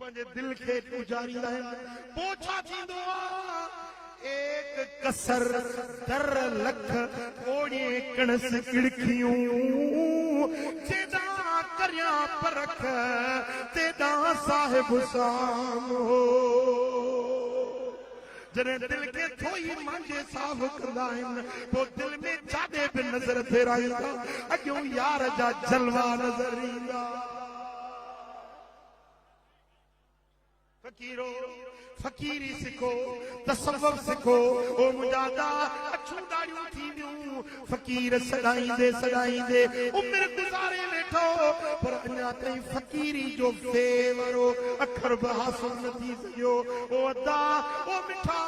पंहिंजे दिल खे गुजारींदा आहिनि पोछा थींदो आहे एक कसर दर लख ओड़े कणस किड़कियूं जेदा करिया परख तेदा साहिब साम हो जॾहिं दिल खे थोई मांजे साफ़ कंदा आहिनि पोइ दिल में जाॾे बि नज़र फेराईंदा अॻियों यार जा जलवा नज़र ईंदा फकीरो फकीरी सिखो तसव्वुफ़ सिखो ओ मुंहिंजा अछूं ॾाढ़ियूं थींदियूं फकीर सॾाईंदे सॾाईंदे उमिरि गुज़ारे वेठो पर अञा ताईं फकीरी जो फेवरो अखर बि हासिल न थी सघियो ओ अदा ओ मिठा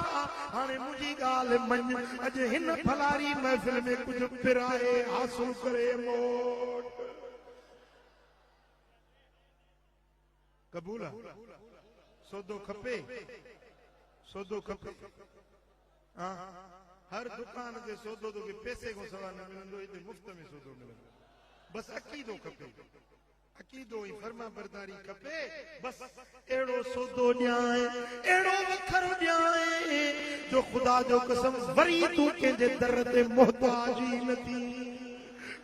हाणे मुंहिंजी ॻाल्हि मञ अॼु हिन फलारी महफ़िल में कुझु पिराए हासिल करे मोट क़बूल सौदो खपे सौदो खपे हाँ हर दुकान ते सौदो तो पैसे को सवा न मिलंदो इते मुफ्त में सौदो मिलंदो बस अकीदो खपे अकीदो ही फर्मा बरदारी खपे बस एड़ो सौदो न्याय एड़ो वखर न्याय जो खुदा जो कसम वरी तू के जे दर ते मोहताज ही न थी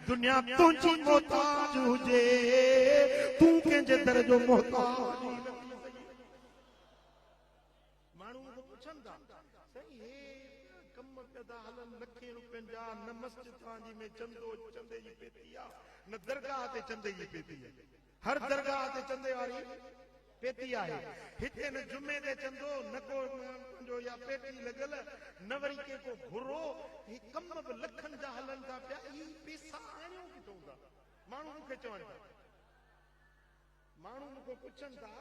दुनिया तुझी मोहताज हुजे तू के जे दर जो मोहताज लखे रुपयनि जा न मस्जिद तव्हांजी में चंदो चंदे जी पेती आहे न दरगाह ते चंदे जी पेती आहे हर दरगाह ते चंदे वारी पेती आहे हिते न जुमे ते चंदो न को जो या पेटी लॻल न वरी के को घुरो ही कम बि लखनि जा हलनि था पिया ई पैसा आणियो किथां था माण्हू मूंखे चवनि था माण्हू मूंखे पुछनि था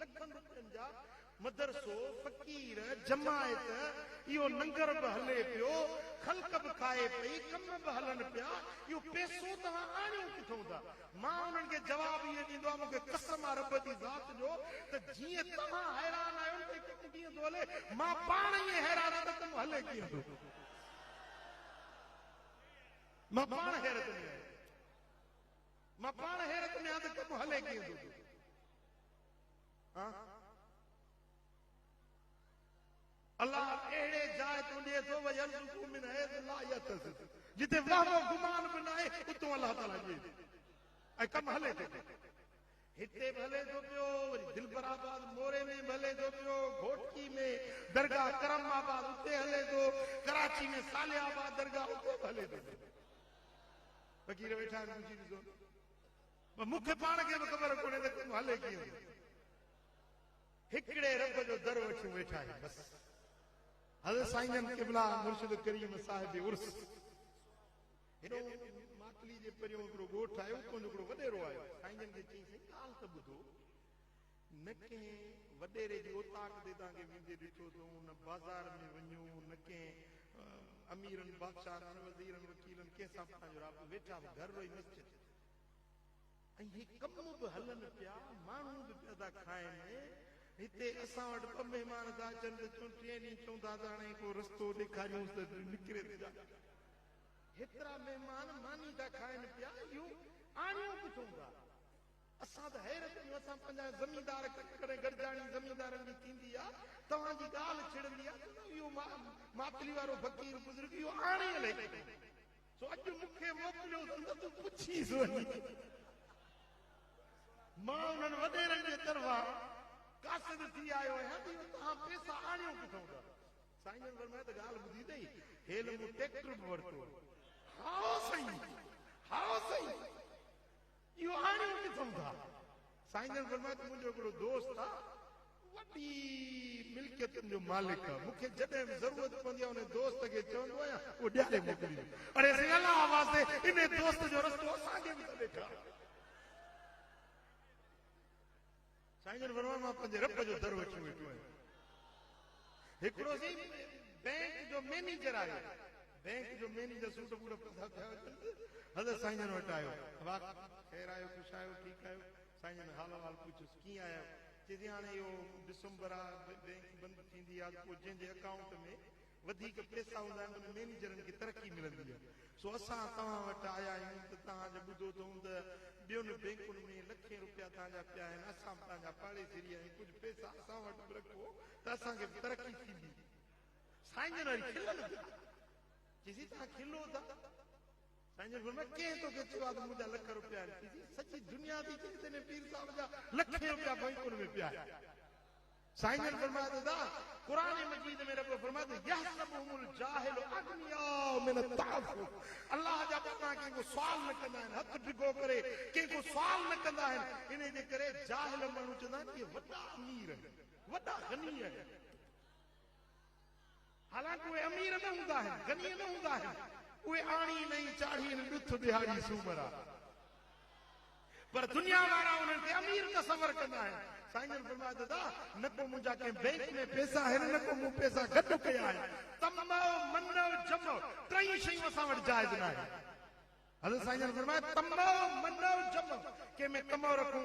लखनि रुपयनि जा मदरसो फकीर जमायत इहो लंगर बि हले पियो ख़ल्क़ बि खाए पई कम बि हलनि पिया इहो पैसो तव्हां आणियो किथां था मां उन्हनि खे जवाबु इहो ॾींदो आहे मूंखे कसम आहे रब जी ज़ात जो त जीअं तव्हां हैरान आहियो त कमु कीअं थो हले मां पाण ई हैरान आहियां त कमु हले कीअं थो मां पाण हैरत में आहियां मां पाण हैरत में आहियां त कमु हले कीअं थो हा अल्लाह अहिड़े जाइ तो ॾिए थो वयरज़ुक़ु मिन हैज़ ला यहतसिब जिते वहम गुमान बि न आहे उतो अल्लाह ताला ॾिए ऐं कमु हले थो हिते बि हले थो पियो वरी दिलबराबाद मोरे में बि हले थो पियो घोटकी में दरगाह करमाबाद उते हले थो कराची में सालियाबाद दरगाह उते बि हले थो फकीर वेठा आहिनि पुछी ॾिसो मूंखे पाण खे बि ख़बर कोन्हे त कमु हले कीअं हिकिड़े रब जो दर वठी वेठा आहिनि बसि हज़रत साईं क़िबला मुर्शिद करीम साहिब उर्स हेॾो मातली जे परियों हिकिड़ो ॻोठु आयो उतो हिकिड़ो वॾेरो आयो साईं खे चई साईं ॻाल्हि त ॿुधो न कंहिं वॾेरे जी ओताक ते तव्हांखे वेंदे ॾिठो अथऊं न बाज़ार में वञो न कंहिं अमीरनि बादशाहनि वज़ीरनि वकीलनि कंहिंसां तव्हांजो राबतो वेठा घर रोई मस्जिद ऐं हे कम बि हलनि पिया माण्हू बि पिया था खाइनि हिते असां वटि ॿ महिमान था अचनि त टे ॾींहं चऊं था त हाणे को रस्तो ॾेखारियूंसि त निकिरे था हेतिरा महिमान मानी था खाइनि पिया इहो आणियो किथां था असां त हैरत में असां पंहिंजा ज़मीदार कॾहिं गॾिजाणी ज़मीदारनि जी थींदी आहे तव्हांजी ॻाल्हि छिड़ंदी आहे इहो मातली वारो फ़क़ीर बुज़ुर्ग इहो आणे हले सो अॼु मूंखे मोकिलियो त तूं पुछीसि वञी मां उन्हनि वॾेरनि जे तरफ़ां कासिद थी आयो आहियां त तव्हां पैसा आणियो किथां था साईं जन फरमाया त ॻाल्हि ॿुधी अथई हेल मूं ट्रैक्टर बि वरितो हा साईं इहो आणियो किथां था साईं जन फरमाया त मुंहिंजो हिकिड़ो दोस्त आहे वॾी मिल्कियतुनि जो मालिक आहे मूंखे जॾहिं बि ज़रूरत पवंदी आहे उन दोस्त खे चवंदो आहियां उहो ॾियारे मोकिलींदो अरे अल्लाह वास्ते इन दोस्त जो रस्तो असांखे बि त ॾेखार साईं जन फरमाया मां पंहिंजे रब जो दर वठी वेठो आहियां हिकिड़ो सी बैंक जो मैनेजर आयो बैंक जो मैनेजर सूट बूट पता थिया हज़रत साईं जन वटि आयो वाह ख़ैर आयो ख़ुशि आयो ठीकु आयो साईं जन हाल वाल पुछियोसि कीअं आयो चई हाणे इहो डिसंबर आहे बैंक बंदि थींदी आहे पोइ जंहिंजे अकाउंट में वधीक पैसा हूंदा आहिनि उन मैनेजरनि खे तरक़ी मिलंदी आहे सो असां तव्हां वटि आया आहियूं त तव्हांजो ॿुधो अथऊं त ॿियुनि बैंकुनि में लखे रुपया तव्हांजा पिया आहिनि असां तव्हांजा पाड़ेसिरी आहियूं कुझु रखो त असांखे तरक़ी थींदी। साईं जन वरी खिलनि था, चइसि तव्हां खिलो था। साईं जन फरमाया कंहिं तोखे चयो आहे त मुंहिंजा लख रुपया आहिनि? चइसि सॼी दुनिया थी चई तेने पीर साहिब जा लख रुपया बैंकुनि में पिया आहिनि। साईं जन फरमाया दादा कुरान मजीद में रब फरमाया यहसबुहुल जाहिलु अग्निया मिन ताफुफ। अल्लाह जा बंदा कंहिंखो सुवाल न कंदा आहिनि, हथ ढिघो करे कंहिंखो सुवाल न कंदा आहिनि। इन जे करे जाहिल माण्हू चवंदा आहिनि कि वॾा अमीर आहिनि, वॾा गनी आहिनि। हालांकि उहे अमीर न हूंदा आहिनि, गनी न हूंदा आहिनि, उहे आणी नहीं चाढ़ी ॾुथ दिहाड़ी सूमर आहे, पर दुनिया वारा उन्हनि खे अमीर तसवर कंदा आहिनि। साईं जन फरमाया दादा न को मुंहिंजा कंहिं बैंक में पैसा आहिनि, न को मूं पैसा गॾु कया आहिनि। तमो मनो जमो टई शयूं असां वटि जाइज़ न आहे। हज़रत साईं जन फरमाया तमो मनो जमो, कंहिंमें कमो रखूं